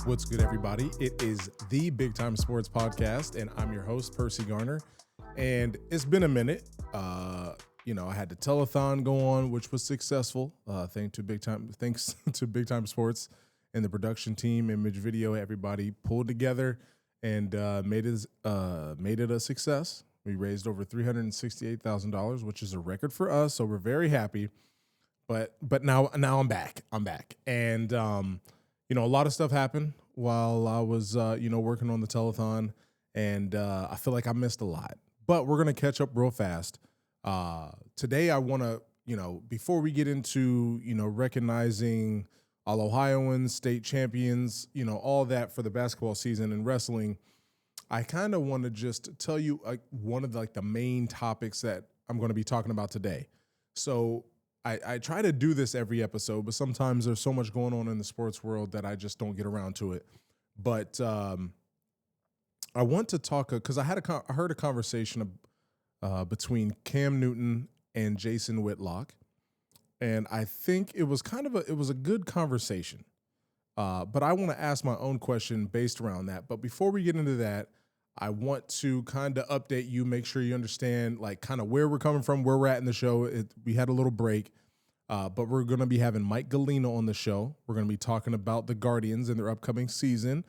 What's good, everybody? It is the Big Time Sports Podcast, and I'm your host, Percy Garner. And it's been a minute. I had the telethon go on, which was successful. Thanks to Big Time Sports and the production team, Image Video. Everybody pulled together and made it a success. We raised over $368,000, which is a record for us. So we're very happy. But now I'm back. And a lot of stuff happened while I was working on the telethon, and I feel like I missed a lot. But we're gonna catch up real fast. Today I want to, before we get into recognizing all Ohioans, state champions, all that for the basketball season and wrestling, I kind of want to just tell you one of the main topics that I'm going to be talking about today. So I try to do this every episode, but sometimes there's so much going on in the sports world that I just don't get around to it. But I want to talk because I heard a conversation between Cam Newton and Jason Whitlock, and I think it was a good conversation. But I want to ask my own question based around that. But before we get into that, I want to kind of update you, make sure you understand kind of where we're coming from, where we're at in the show. We had a little break, but we're going to be having Mike Galino on the show. We're going to be talking about the Guardians and their upcoming season,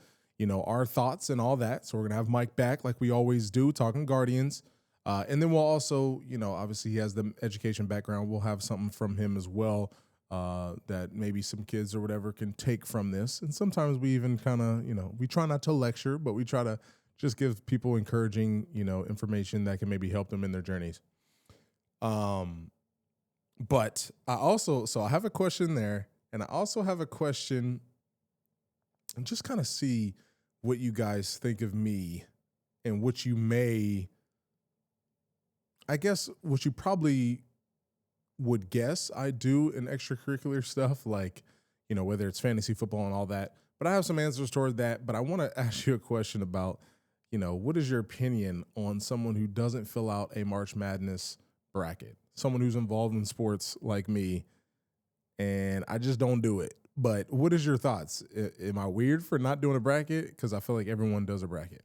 our thoughts and all that. So we're going to have Mike back like we always do, talking Guardians. And then we'll also, obviously he has the education background. We'll have something from him as well that maybe some kids or whatever can take from this. And sometimes we even kind of, we try not to lecture, but we try to just give people encouraging, information that can maybe help them in their journeys. But I have a question there, and I also have a question and just kind of see what you guys think of me and what you probably would guess I do in extracurricular stuff, whether it's fantasy football and all that. But I have some answers toward that. But I want to ask you a question about, what is your opinion on someone who doesn't fill out a March Madness bracket? Someone who's involved in sports like me, and I just don't do it. But what is your thoughts? Am I weird for not doing a bracket? Because I feel like everyone does a bracket.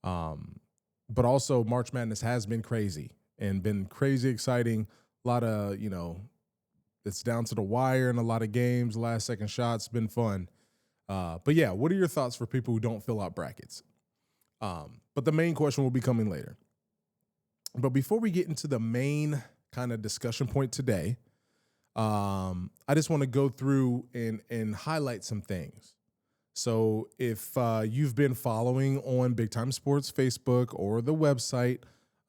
But also March Madness has been crazy and been crazy exciting. A lot of, it's down to the wire in a lot of games, last second shots, been fun. But yeah, what are your thoughts for people who don't fill out brackets? But the main question will be coming later. But before we get into the main kind of discussion point today, I just want to go through and highlight some things. So if you've been following on Big Time Sports Facebook or the website,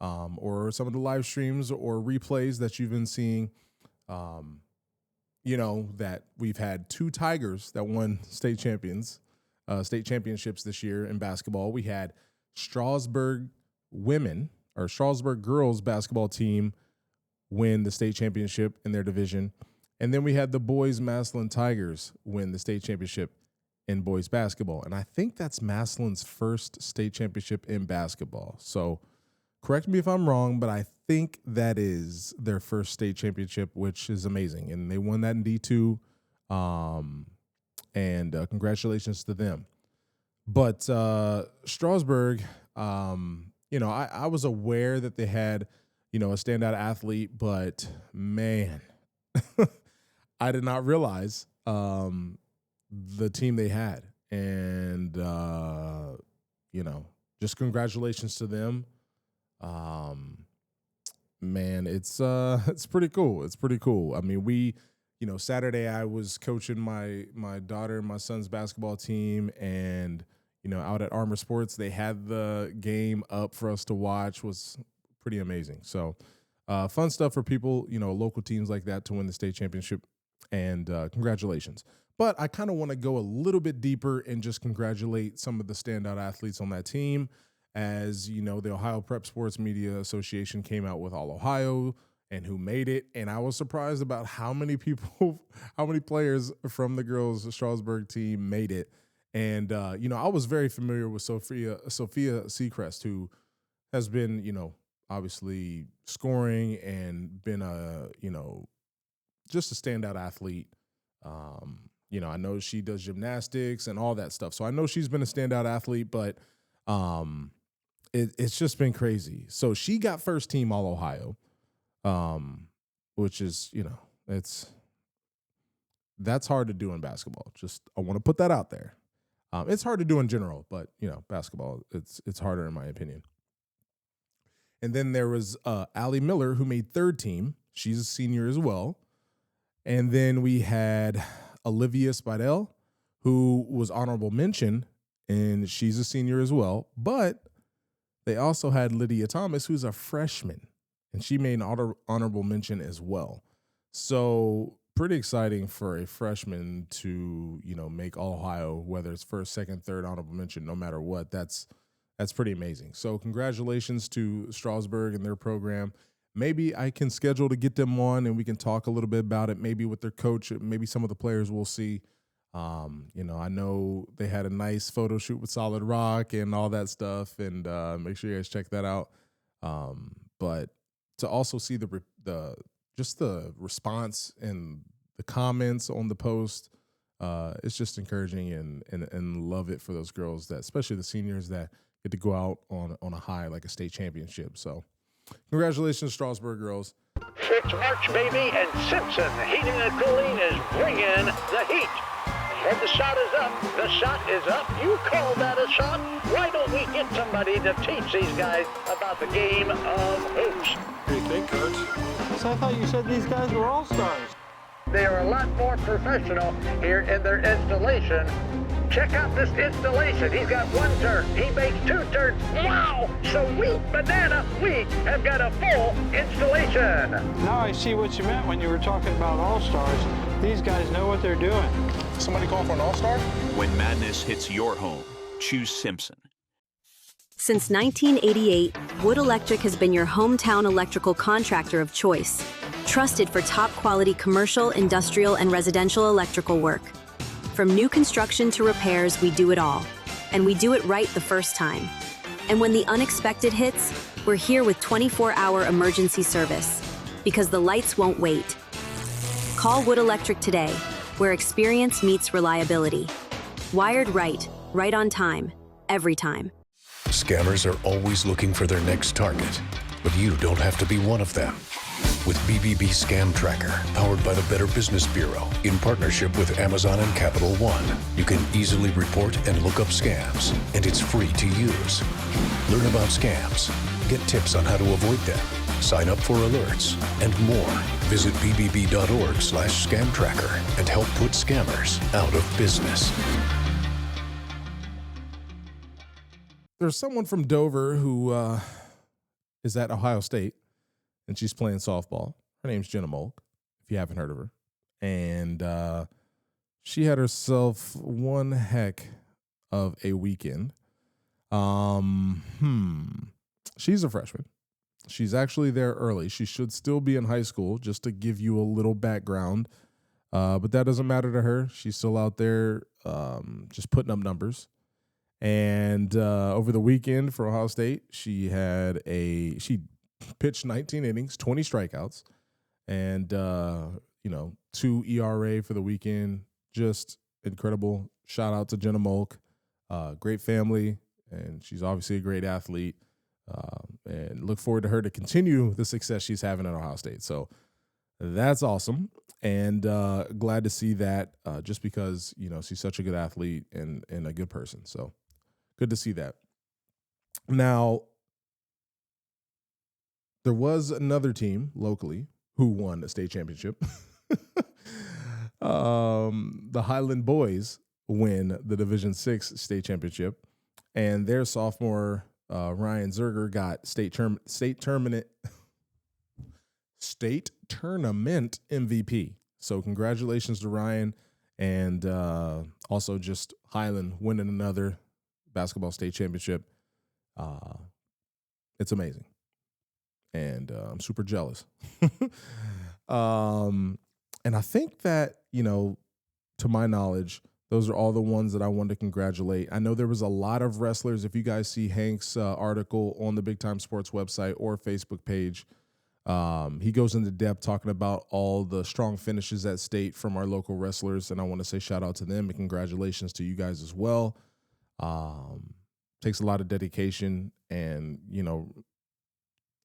or some of the live streams or replays that you've been seeing, that we've had two Tigers that won state championships this year in basketball. We had Strasburg girls basketball team win the state championship in their division. And then we had the boys Massillon Tigers win the state championship in boys basketball. And I think that's Massillon's first state championship in basketball. So correct me if I'm wrong, but I think that is their first state championship, which is amazing. And they won that in D2. And congratulations to them. But Strasburg, I was aware that they had, a standout athlete, but man, I did not realize the team they had. And, just congratulations to them. Man, it's pretty cool. It's pretty cool. I mean, Saturday I was coaching my daughter and my son's basketball team, and, out at Armor Sports, they had the game up for us to watch. Was pretty amazing. So, fun stuff for people, local teams like that to win the state championship, and congratulations. But I kind of want to go a little bit deeper and just congratulate some of the standout athletes on that team. As the Ohio Prep Sports Media Association came out with All Ohio and who made it. And I was surprised about how many players from the girls' Strasburg team made it. And, I was very familiar with Sophia Seacrest, who has been, obviously scoring and been just a standout athlete, I know she does gymnastics and all that stuff. So I know she's been a standout athlete, but it's just been crazy. So she got first team All Ohio, which is, that's hard to do in basketball. Just I want to put that out there. It's hard to do in general, but basketball, it's harder in my opinion. And then there was Allie Miller, who made third team. She's a senior as well. And then we had Olivia Spidell, who was honorable mention, and she's a senior as well. But they also had Lydia Thomas, who's a freshman, and she made an honorable mention as well. So pretty exciting for a freshman to, make All Ohio, whether it's first, second, third, honorable mention, no matter what. That's pretty amazing. So congratulations to Strasburg and their program. Maybe I can schedule to get them on and we can talk a little bit about it, maybe with their coach, maybe some of the players we'll see. I know they had a nice photo shoot with Solid Rock and all that stuff, and make sure you guys check that out. But to also see the response and the comments on the post, it's just encouraging and love it for those girls, that especially the seniors that get to go out on a high like a state championship. So congratulations, Strasburg girls. It's March, baby, and Simpson Heating and Cooling is bringing the heat. And the shot is up. The shot is up. You call that a shot? Why don't we get somebody to teach these guys about the game of hoops? What do you think, Coach? So I thought you said these guys were all-stars. They are a lot more professional here in their installation. Check out this installation. He's got one turn. He makes two turns. Wow! Sweet banana. We have got a full installation. Now I see what you meant when you were talking about all-stars. These guys know what they're doing. Somebody call for an all-star? When madness hits your home, choose Simpson. Since 1988, Wood Electric has been your hometown electrical contractor of choice. Trusted for top-quality commercial, industrial, and residential electrical work. From new construction to repairs, we do it all. And we do it right the first time. And when the unexpected hits, we're here with 24-hour emergency service. Because the lights won't wait. Call Wood Electric today, where experience meets reliability. Wired right, right on time, every time. Scammers are always looking for their next target, but you don't have to be one of them. With BBB Scam Tracker, powered by the Better Business Bureau, in partnership with Amazon and Capital One, you can easily report and look up scams, and it's free to use. Learn about scams, get tips on how to avoid them, sign up for alerts, and more. Visit bbb.org/scamtracker and help put scammers out of business. There's someone from Dover who is at Ohio State, and she's playing softball. Her name's Jenna Molk, if you haven't heard of her. And she had herself one heck of a weekend. She's a freshman. She's actually there early. She should still be in high school, just to give you a little background. But that doesn't matter to her. She's still out there just putting up numbers. And over the weekend for Ohio State, she pitched 19 innings, 20 strikeouts, and 2 ERA for the weekend. Just incredible. Shout out to Jenna Molk. Great family, and she's obviously a great athlete. And look forward to her to continue the success she's having at Ohio State. So that's awesome, and glad to see that just because, she's such a good athlete and a good person. So good to see that. Now, there was another team locally who won a state championship. The Highland Boys win the Division VI state championship, and their sophomore Ryan Zerger got state tournament MVP. So congratulations to Ryan, and also just Highland winning another basketball state championship. It's amazing. And I'm super jealous. And I think that, to my knowledge, those are all the ones that I wanted to congratulate. I know there was a lot of wrestlers. If you guys see Hank's article on the Big Time Sports website or Facebook page, He goes into depth talking about all the strong finishes at state from our local wrestlers, and I want to say shout out to them and congratulations to you guys as well. Takes a lot of dedication, and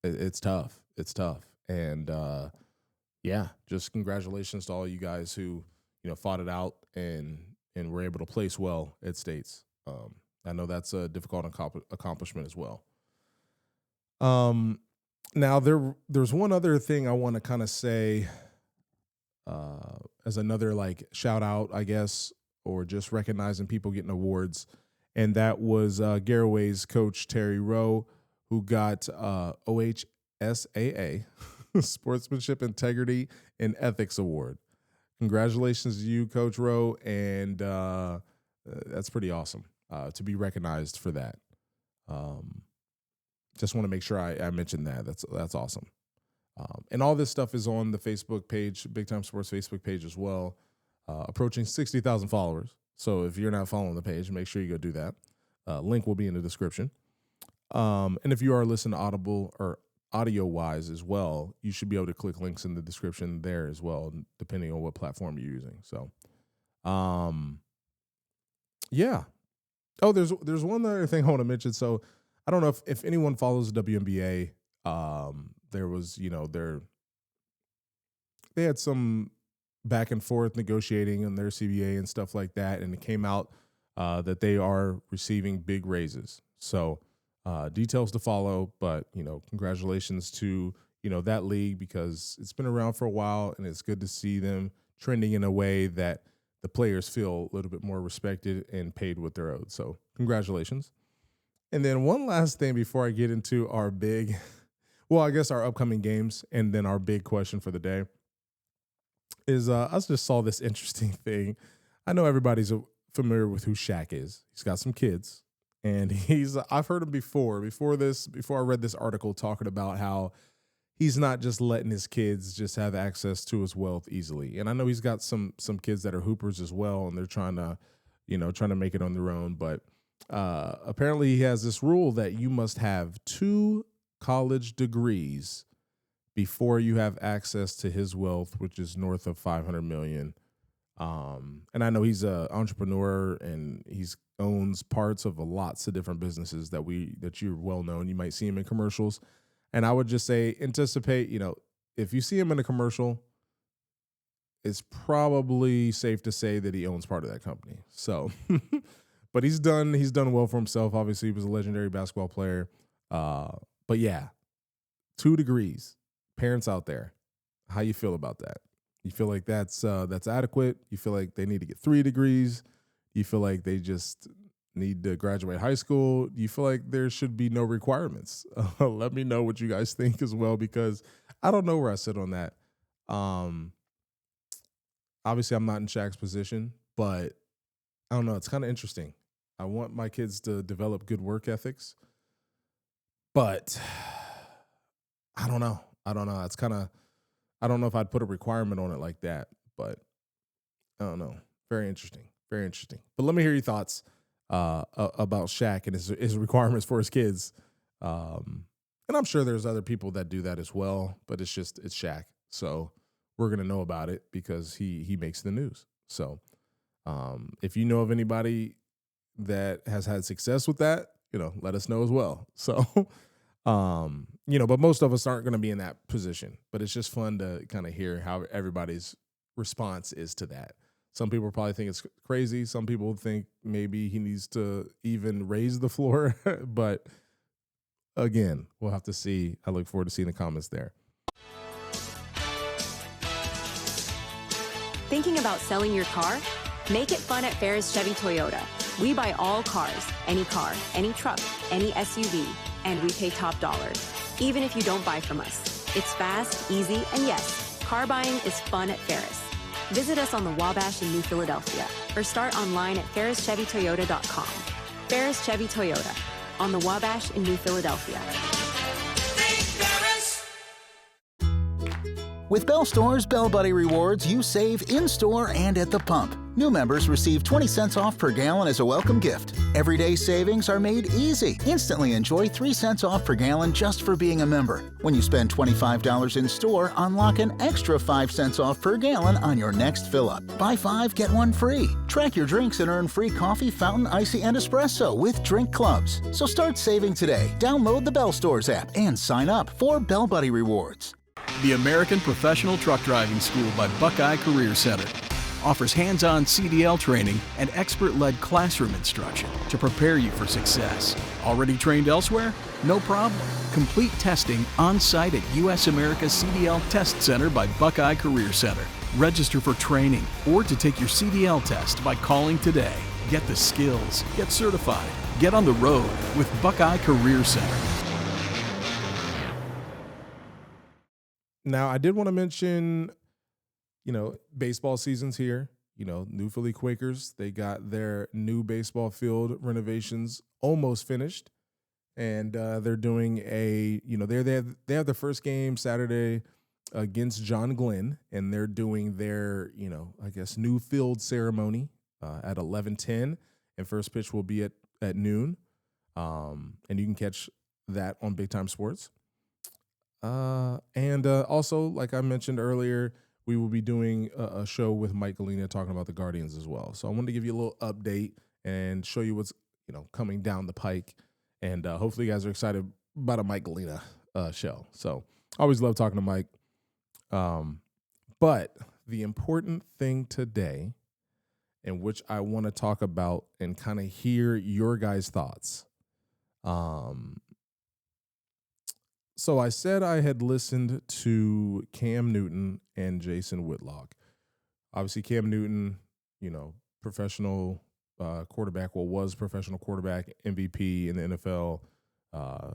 it's tough. It's tough, and just congratulations to all you guys who fought it out and were able to place well at states. I know that's a difficult accomplishment as well. Now there's one other thing I want to kind of say as another like shout out, I guess, or just recognizing people getting awards, and that was Garraway's coach Terry Rowe, who got OHSAA Sportsmanship, Integrity, and Ethics Award. Congratulations to you, Coach Rowe, and that's pretty awesome to be recognized for that. Just want to make sure I mentioned that. That's awesome. And all this stuff is on the Facebook page, Big Time Sports Facebook page as well, approaching 60,000 followers. So if you're not following the page, make sure you go do that. Link will be in the description. And if you are listening to Audible or audio-wise as well, you should be able to click links in the description there as well, depending on what platform you're using. So, yeah. Oh, there's one other thing I want to mention. So, I don't know if anyone follows the WNBA. There was, they had some back and forth negotiating on their CBA and stuff like that, and it came out that they are receiving big raises. So, details to follow, but congratulations to that league, because it's been around for a while, and it's good to see them trending in a way that the players feel a little bit more respected and paid what they're owed. So congratulations. And then one last thing before I get into our big, I guess our upcoming games, and then our big question for the day is I just saw this interesting thing. I know everybody's familiar with who Shaq is. He's got some kids. And I've heard him before I read this article talking about how he's not just letting his kids just have access to his wealth easily. And I know he's got some kids that are hoopers as well, and they're trying to make it on their own. But apparently he has this rule that you must have 2 college degrees before you have access to his wealth, which is north of $500 million. And I know he's an entrepreneur, and he's owns parts of lots of different businesses that you're well known. You might see him in commercials. And I would just say, anticipate, if you see him in a commercial, it's probably safe to say that he owns part of that company. So, but he's done well for himself. Obviously, he was a legendary basketball player. But yeah, 2 degrees. Parents out there, how you feel about that? You feel like that's adequate? You feel like they need to get 3 degrees? You feel like they just need to graduate high school? You feel like there should be no requirements? Let me know what you guys think as well, because I don't know where I sit on that. Obviously, I'm not in Shaq's position, but I don't know. It's kind of interesting. I want my kids to develop good work ethics, but I don't know. It's kind of, I don't know if I'd put a requirement on it like that, but I don't know. Very interesting. Very interesting. But let me hear your thoughts about Shaq and his requirements for his kids. And I'm sure there's other people that do that as well, but it's Shaq. So we're going to know about it because he makes the news. So if you know of anybody that has had success with that, let us know as well. So, but most of us aren't going to be in that position, but it's just fun to kind of hear how everybody's response is to that. Some people probably think it's crazy. Some people think maybe he needs to even raise the floor. But again, we'll have to see. I look forward to seeing the comments there. Thinking about selling your car? Make it fun at Ferris Chevy Toyota. We buy all cars, any car, any truck, any SUV, and we pay top dollar, even if you don't buy from us. It's fast, easy, and yes, car buying is fun at Ferris. Visit us on the Wabash in New Philadelphia or start online at ferrischevitoyota.com. Ferris Chevy Toyota on the Wabash in New Philadelphia. With Bell Store's Bell Buddy Rewards, you save in-store and at the pump. New members receive 20 cents off per gallon as a welcome gift. Everyday savings are made easy. Instantly enjoy 3 cents off per gallon just for being a member. When you spend $25 in store, unlock an extra 5 cents off per gallon on your next fill-up. Buy 5, get 1 free. Track your drinks and earn free coffee, fountain, icy, and espresso with drink clubs. So start saving today. Download the Bell Stores app and sign up for Bell Buddy Rewards. The American Professional Truck Driving School by Buckeye Career Center offers hands-on CDL training and expert-led classroom instruction to prepare you for success. Already trained elsewhere? No problem. Complete testing on-site at U.S. America CDL Test Center by Buckeye Career Center. Register for training or to take your CDL test by calling today. Get the skills, get certified, get on the road with Buckeye Career Center. Now, I did want to mention, baseball season's here. New Philly Quakers, they got their new baseball field renovations almost finished. And they're doing they have the first game Saturday against John Glenn, and they're doing their, new field ceremony at 11:10, and first pitch will be at noon. And you can catch that on Big Time Sports. And also, like I mentioned earlier, we will be doing a show with Mike Galena talking about the Guardians as well. So I wanted to give you a little update and show you what's, coming down the pike. And hopefully you guys are excited about a Mike Galena show. So I always love talking to Mike. But the important thing today, and which I want to talk about and kind of hear your guys' thoughts. So I said I had listened to Cam Newton and Jason Whitlock. Obviously, Cam Newton, professional quarterback, was professional quarterback, MVP in the NFL,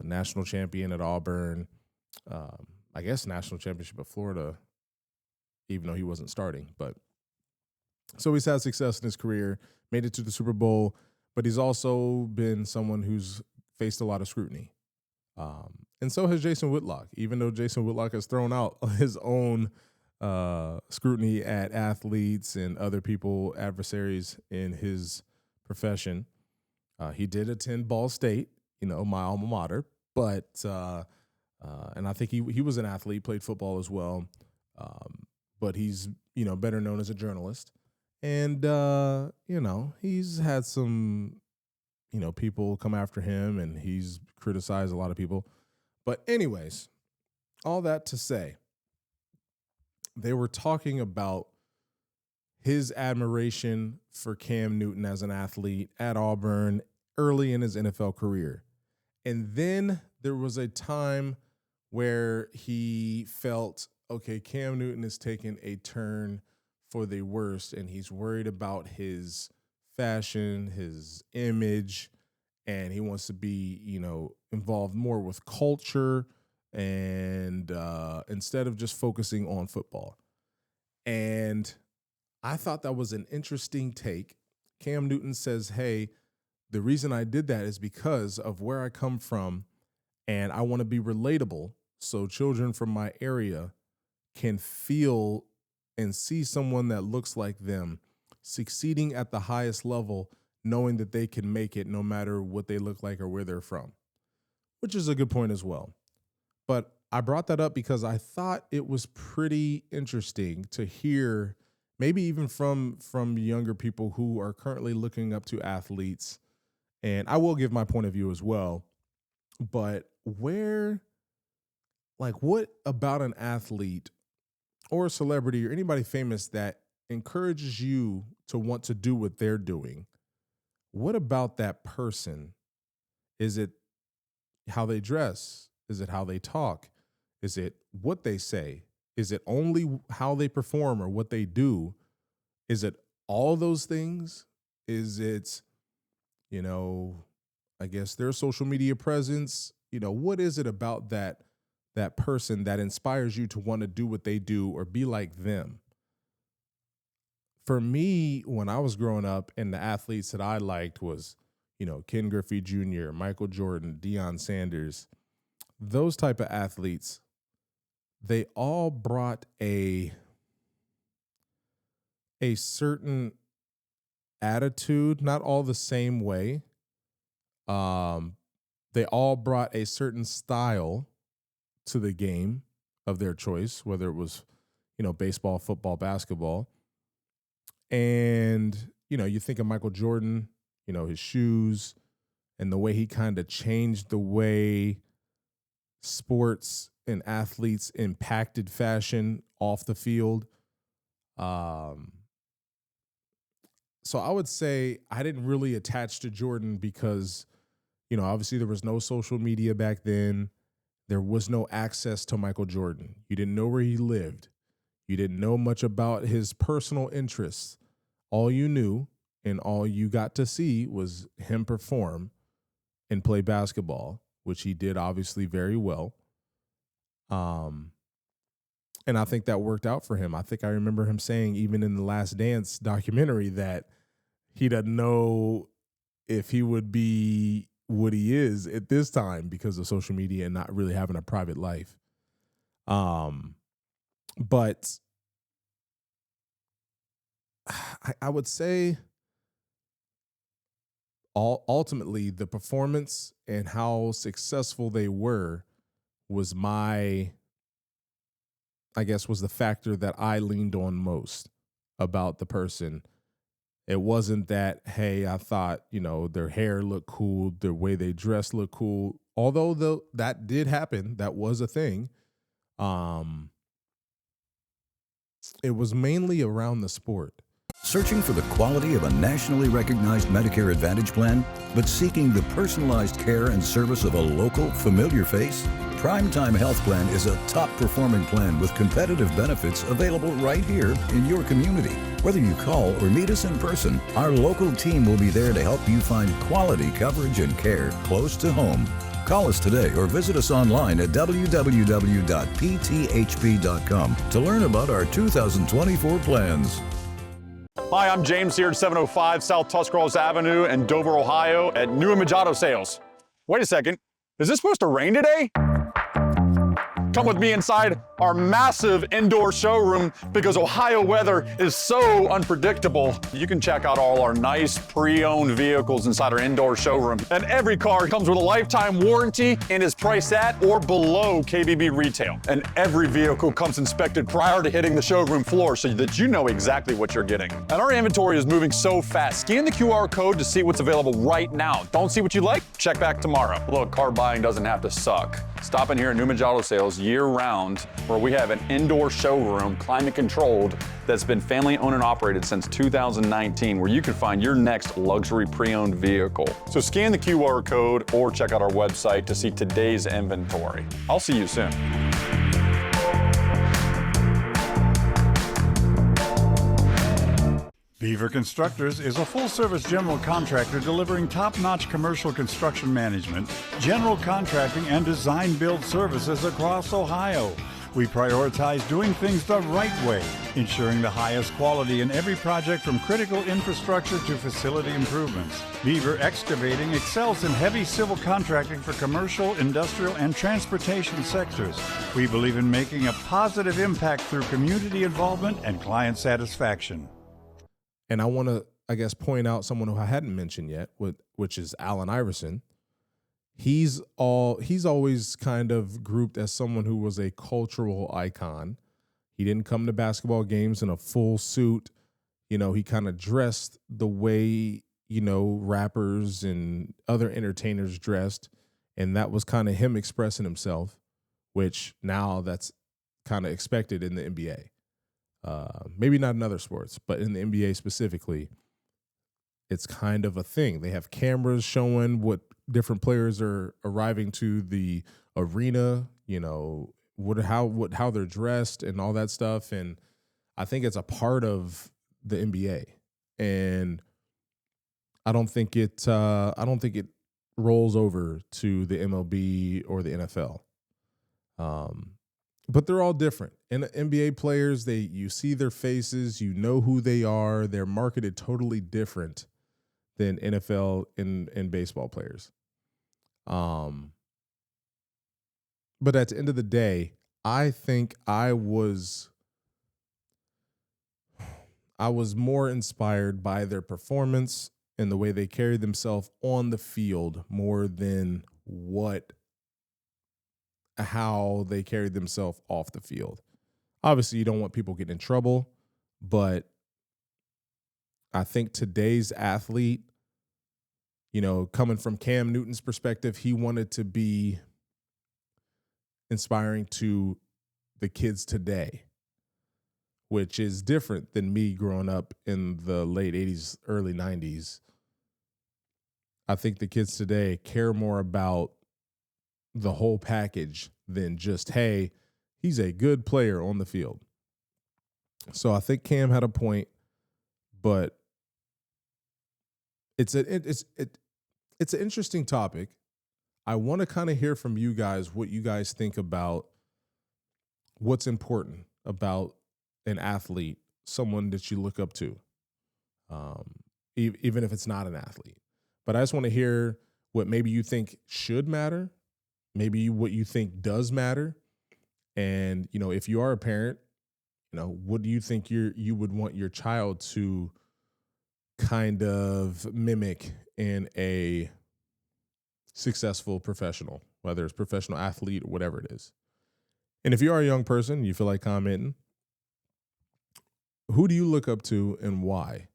national champion at Auburn, I guess national championship at Florida, even though he wasn't starting. But so he's had success in his career, made it to the Super Bowl, but he's also been someone who's faced a lot of scrutiny. And so has Jason Whitlock, even though Jason Whitlock has thrown out his own scrutiny at athletes and other people, adversaries in his profession. He did attend Ball State, my alma mater, but and I think he was an athlete, played football as well, but he's, better known as a journalist. And, he's had some, people come after him, and he's criticized a lot of people. But anyways, all that to say, they were talking about his admiration for Cam Newton as an athlete at Auburn early in his NFL career. And then there was a time where he felt, okay, Cam Newton is taking a turn for the worst, and he's worried about his fashion, his image, and he wants to be, involved more with culture and instead of just focusing on football. And I thought that was an interesting take. Cam Newton says, hey, the reason I did that is because of where I come from, and I want to be relatable so children from my area can feel and see someone that looks like them succeeding at the highest level, knowing that they can make it no matter what they look like or where they're from, which is a good point as well. But I brought that up because I thought it was pretty interesting to hear, maybe even from younger people who are currently looking up to athletes. And I will give my point of view as well. But what about an athlete or a celebrity or anybody famous that encourages you to want to do what they're doing? What about that person? Is it how they dress? Is it how they talk? Is it what they say? Is it only how they perform or what they do? Is it all those things? Is it, I guess their social media presence? What is it about that person that inspires you to want to do what they do or be like them? For me, when I was growing up, and the athletes that I liked was, Ken Griffey Jr., Michael Jordan, Deion Sanders, those type of athletes, they all brought a certain attitude, not all the same way. They all brought a certain style to the game of their choice, whether it was, baseball, football, basketball. And, you think of Michael Jordan, his shoes and the way he kind of changed the way sports and athletes impacted fashion off the field. So I would say I didn't really attach to Jordan because, obviously there was no social media back then. There was no access to Michael Jordan. You didn't know where he lived. You didn't know much about his personal interests. All you knew and all you got to see was him perform and play basketball, which he did obviously very well. And I think that worked out for him. I think I remember him saying, even in the Last Dance documentary, that he doesn't know if he would be what he is at this time because of social media and not really having a private life. But I would say ultimately the performance and how successful they were was was the factor that I leaned on most about the person. It wasn't that, hey, I thought, their hair looked cool, their way they dressed looked cool. Although that did happen, that was a thing. It was mainly around the sport. Searching for the quality of a nationally recognized Medicare Advantage plan, but seeking the personalized care and service of a local, familiar face? Primetime Health Plan is a top-performing plan with competitive benefits available right here in your community. Whether you call or meet us in person, our local team will be there to help you find quality coverage and care close to home. Call us today or visit us online at www.pthp.com to learn about our 2024 plans. Hi, I'm James here at 705 South Tuscarawas Avenue in Dover, Ohio at New Image Auto Sales. Wait a second, is this supposed to rain today? Come with me inside our massive indoor showroom because Ohio weather is so unpredictable. You can check out all our nice pre-owned vehicles inside our indoor showroom. And every car comes with a lifetime warranty and is priced at or below KBB retail. And every vehicle comes inspected prior to hitting the showroom floor so that you know exactly what you're getting. And our inventory is moving so fast. Scan the QR code to see what's available right now. Don't see what you like? Check back tomorrow. Look, car buying doesn't have to suck. Stop in here at New Image Auto Sales year-round, where we have an indoor showroom, climate-controlled, that's been family-owned and operated since 2019, where you can find your next luxury pre-owned vehicle. So scan the QR code or check out our website to see today's inventory. I'll see you soon. Beaver Constructors is a full-service general contractor delivering top-notch commercial construction management, general contracting, and design-build services across Ohio. We prioritize doing things the right way, ensuring the highest quality in every project from critical infrastructure to facility improvements. Beaver Excavating excels in heavy civil contracting for commercial, industrial, and transportation sectors. We believe in making a positive impact through community involvement and client satisfaction. And I want to, point out someone who I hadn't mentioned yet, which is Allen Iverson. He's always kind of grouped as someone who was a cultural icon. He didn't come to basketball games in a full suit. He kind of dressed the way, rappers and other entertainers dressed. And that was kind of him expressing himself, which now that's kind of expected in the NBA. Maybe not in other sports, but in the NBA specifically, it's kind of a thing. They have cameras showing what different players are arriving to the arena, how they're dressed and all that stuff. And I think it's a part of the NBA. And I don't think it rolls over to the MLB or the NFL. But they're all different. And the NBA players, you see their faces, you know who they are. They're marketed totally different than NFL and baseball players. But at the end of the day, I think I was more inspired by their performance and the way they carried themselves on the field more than how they carried themselves off the field. Obviously, you don't want people getting in trouble, but I think today's athlete, coming from Cam Newton's perspective, he wanted to be inspiring to the kids today, which is different than me growing up in the late 80s, early 90s. I think the kids today care more about the whole package than just, hey, he's a good player on the field. So I think Cam had a point, but it's an interesting topic. I want to kind of hear from you guys what you guys think about what's important about an athlete, someone that you look up to, even if it's not an athlete. But I just want to hear what maybe you think should matter, maybe what you think does matter. And, if you are a parent, what do you think you would want your child to kind of mimic in a successful professional, whether it's professional athlete or whatever it is. And if you are a young person, you feel like commenting, who do you look up to and why?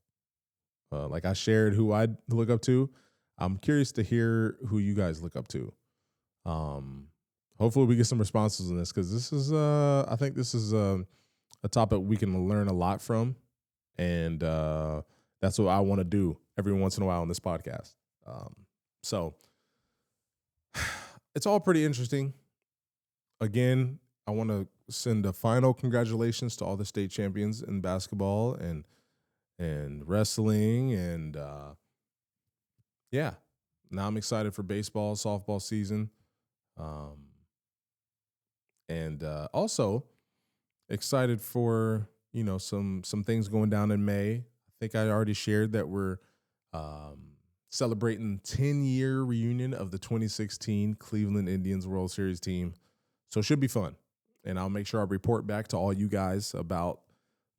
Like I shared who I look up to. I'm curious to hear who you guys look up to. Hopefully we get some responses on this, because this is, I think this is a topic we can learn a lot from. And that's what I want to do every once in a while on this podcast. So it's all pretty interesting. Again, I want to send a final congratulations to all the state champions in basketball and wrestling. And now I'm excited for baseball, softball season. And also excited for, some things going down in May. I think I already shared that we're celebrating 10-year reunion of the 2016 Cleveland Indians World Series team. So it should be fun. And I'll make sure I report back to all you guys about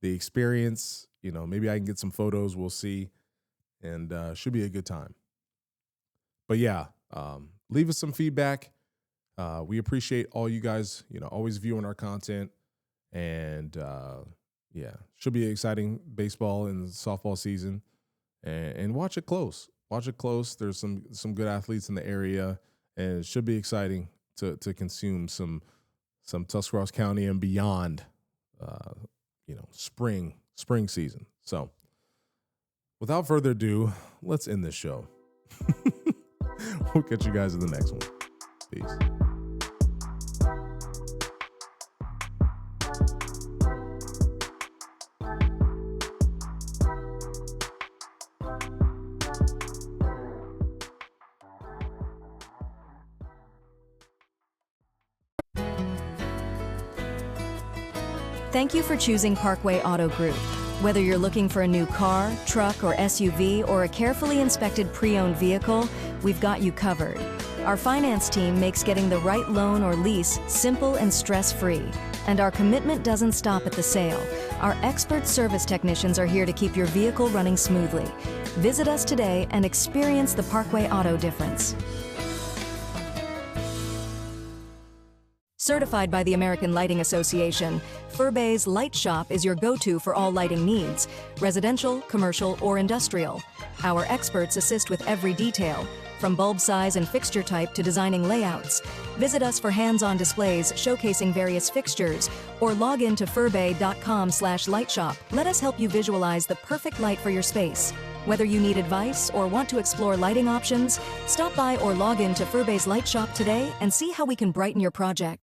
the experience. Maybe I can get some photos. We'll see. And should be a good time. But leave us some feedback. We appreciate all you guys, always viewing our content. And should be an exciting baseball and softball season. And watch it close. Watch it close. There's some good athletes in the area, and it should be exciting to consume some Tuscarawas County and beyond, spring season. So without further ado, let's end this show. We'll catch you guys in the next one. Peace. Thank you for choosing Parkway Auto Group. Whether you're looking for a new car, truck, or SUV, or a carefully inspected pre-owned vehicle, we've got you covered. Our finance team makes getting the right loan or lease simple and stress-free. And our commitment doesn't stop at the sale. Our expert service technicians are here to keep your vehicle running smoothly. Visit us today and experience the Parkway Auto difference. Certified by the American Lighting Association, Furbay's Light Shop is your go-to for all lighting needs, residential, commercial, or industrial. Our experts assist with every detail, from bulb size and fixture type to designing layouts. Visit us for hands-on displays showcasing various fixtures, or log in to furbay.com/lightshop. Let us help you visualize the perfect light for your space. Whether you need advice or want to explore lighting options, stop by or log in to Furbay's Light Shop today and see how we can brighten your project.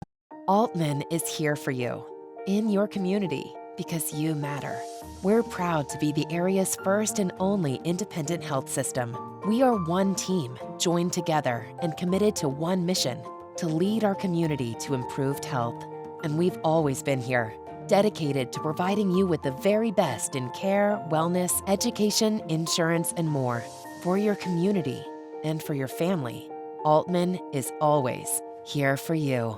Altman is here for you, in your community, because you matter. We're proud to be the area's first and only independent health system. We are one team, joined together and committed to one mission, to lead our community to improved health. And we've always been here, dedicated to providing you with the very best in care, wellness, education, insurance, and more. For your community and for your family, Altman is always here for you.